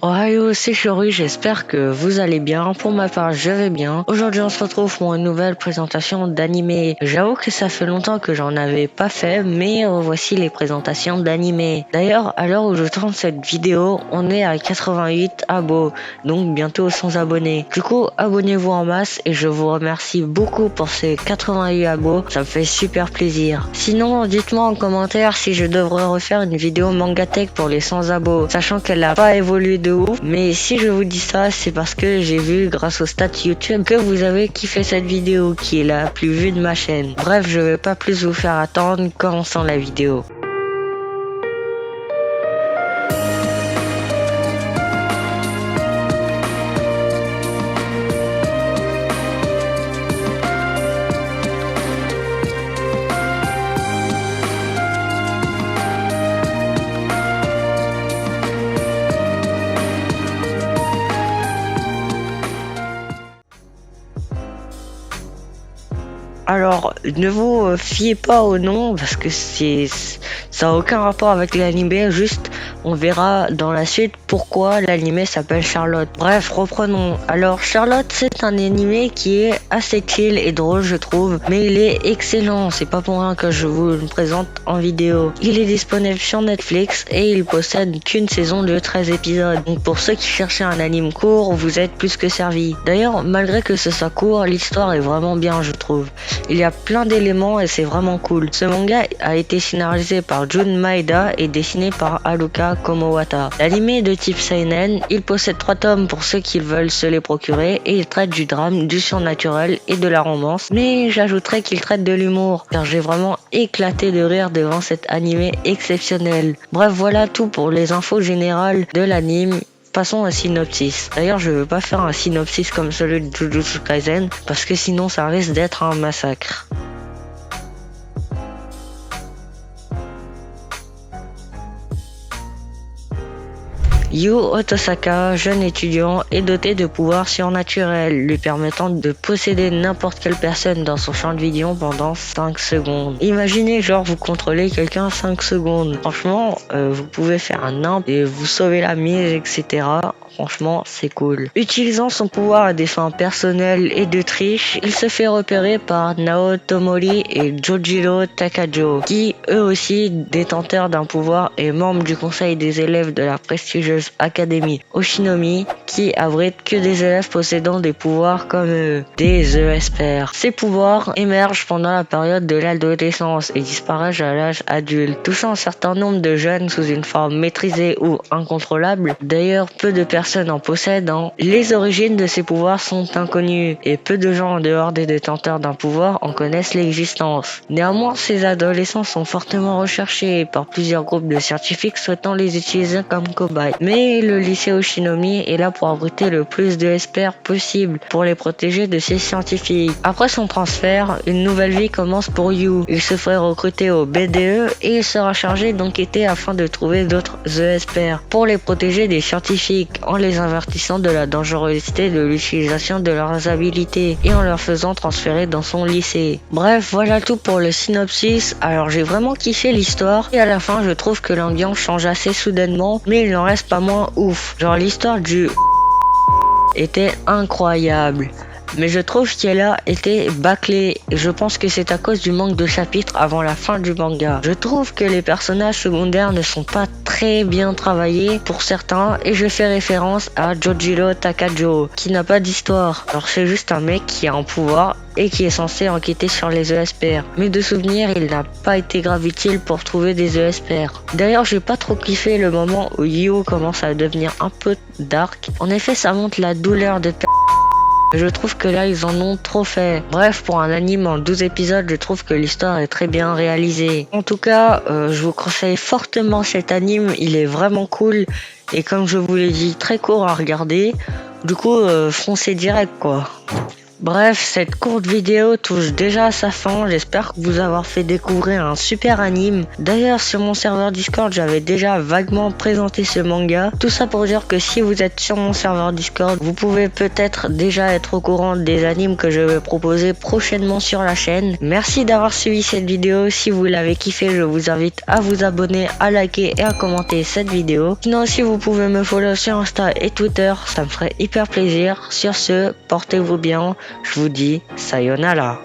Ohio, c'est Chori, j'espère que vous allez bien. Pour ma part, je vais bien. Aujourd'hui, on se retrouve pour une nouvelle présentation d'animé. J'avoue que ça fait longtemps que j'en avais pas fait, mais voici les présentations d'animé. D'ailleurs, à l'heure où je tourne cette vidéo, on est à 88 abos, donc bientôt 100 abonnés. Du coup, abonnez-vous en masse et je vous remercie beaucoup pour ces 88 abos. Ça me fait super plaisir. Sinon, dites-moi en commentaire si je devrais refaire une vidéo Mangatech pour les 100 abos, sachant qu'elle n'a pas évolué de ouf. Mais si je vous dis ça, c'est parce que j'ai vu grâce aux stats YouTube que vous avez kiffé cette vidéo qui est la plus vue de ma chaîne. Bref, je vais pas plus vous faire attendre, commençons la vidéo. Alors, ne vous fiez pas au nom parce que ça a aucun rapport avec l'anime, juste on verra dans la suite pourquoi l'anime s'appelle Charlotte. Bref, reprenons. Alors, Charlotte, c'est un anime qui est assez chill et drôle, je trouve, mais il est excellent, c'est pas pour rien que je vous le présente en vidéo. Il est disponible sur Netflix et il possède qu'une saison de 13 épisodes. Donc pour ceux qui cherchaient un anime court, vous êtes plus que servis. D'ailleurs, malgré que ce soit court, l'histoire est vraiment bien, je trouve. Il y a plein d'éléments et c'est vraiment cool. Ce manga a été scénarisé par Jun Maeda et dessiné par Haruka Komowata. L'anime est de type seinen, il possède 3 tomes pour ceux qui veulent se les procurer et il traite du drame, du surnaturel et de la romance. Mais j'ajouterais qu'il traite de l'humour car j'ai vraiment éclaté de rire devant cet anime exceptionnel. Bref, voilà tout pour les infos générales de l'anime. Passons au synopsis. D'ailleurs, je veux pas faire un synopsis comme celui de Jujutsu Kaisen parce que sinon ça risque d'être un massacre. Yu Otosaka, jeune étudiant, est doté de pouvoirs surnaturels, lui permettant de posséder n'importe quelle personne dans son champ de vision pendant 5 secondes. Imaginez genre vous contrôlez quelqu'un 5 secondes. Franchement, vous pouvez faire un nimp et vous sauver la mise, etc. Franchement, c'est cool. Utilisant son pouvoir à des fins personnelles et de triche, il se fait repérer par Nao Tomori et Jojiro Takajo, qui, eux aussi, détenteurs d'un pouvoir et membres du conseil des élèves de la prestigieuse académie Oshinomi, qui abrite que des élèves possédant des pouvoirs comme des ESPR. Ces pouvoirs émergent pendant la période de l'adolescence et disparaissent à l'âge adulte, touchant un certain nombre de jeunes sous une forme maîtrisée ou incontrôlable. D'ailleurs, peu de personnes en possèdent. Les origines de ces pouvoirs sont inconnues et peu de gens en dehors des détenteurs d'un pouvoir en connaissent l'existence. Néanmoins, ces adolescents sont fortement recherchés par plusieurs groupes de scientifiques souhaitant les utiliser comme cobayes. Mais le lycée Oshinomi est là pour abriter le plus de experts possible pour les protéger de ces scientifiques. Après son transfert, une nouvelle vie commence pour Yu. Il se ferait recruter au BDE et il sera chargé d'enquêter afin de trouver d'autres ESPR pour les protéger des scientifiques en les avertissant de la dangerosité de l'utilisation de leurs habilités et en leur faisant transférer dans son lycée. Bref, voilà tout pour le synopsis. Alors j'ai vraiment kiffé l'histoire et à la fin je trouve que l'ambiance change assez soudainement, mais il n'en reste pas moins ouf. Genre l'histoire du était incroyable. Mais je trouve qu'elle a été bâclée et je pense que c'est à cause du manque de chapitres avant la fin du manga. Je trouve que les personnages secondaires ne sont pas très bien travaillés pour certains et je fais référence à Jojiro Takajo qui n'a pas d'histoire. Alors c'est juste un mec qui a un pouvoir et qui est censé enquêter sur les ESPR. Mais de souvenir, il n'a pas été grave utile pour trouver des ESPR. D'ailleurs, j'ai pas trop kiffé le moment où Yu commence à devenir un peu dark. En effet, ça montre la douleur de je trouve que là ils en ont trop fait. Bref, pour un anime en 12 épisodes, je trouve que l'histoire est très bien réalisée. En tout cas, je vous conseille fortement cet anime, il est vraiment cool. Et comme je vous l'ai dit, très court à regarder. Du coup, foncez direct quoi. Bref, cette courte vidéo touche déjà à sa fin, j'espère que vous avoir fait découvrir un super anime. D'ailleurs sur mon serveur Discord j'avais déjà vaguement présenté ce manga. Tout ça pour dire que si vous êtes sur mon serveur Discord, vous pouvez peut-être déjà être au courant des animes que je vais proposer prochainement sur la chaîne. Merci d'avoir suivi cette vidéo, si vous l'avez kiffé je vous invite à vous abonner, à liker et à commenter cette vidéo. Sinon aussi vous pouvez me follow sur Insta et Twitter, ça me ferait hyper plaisir. Sur ce, portez-vous bien. Je vous dis sayonara.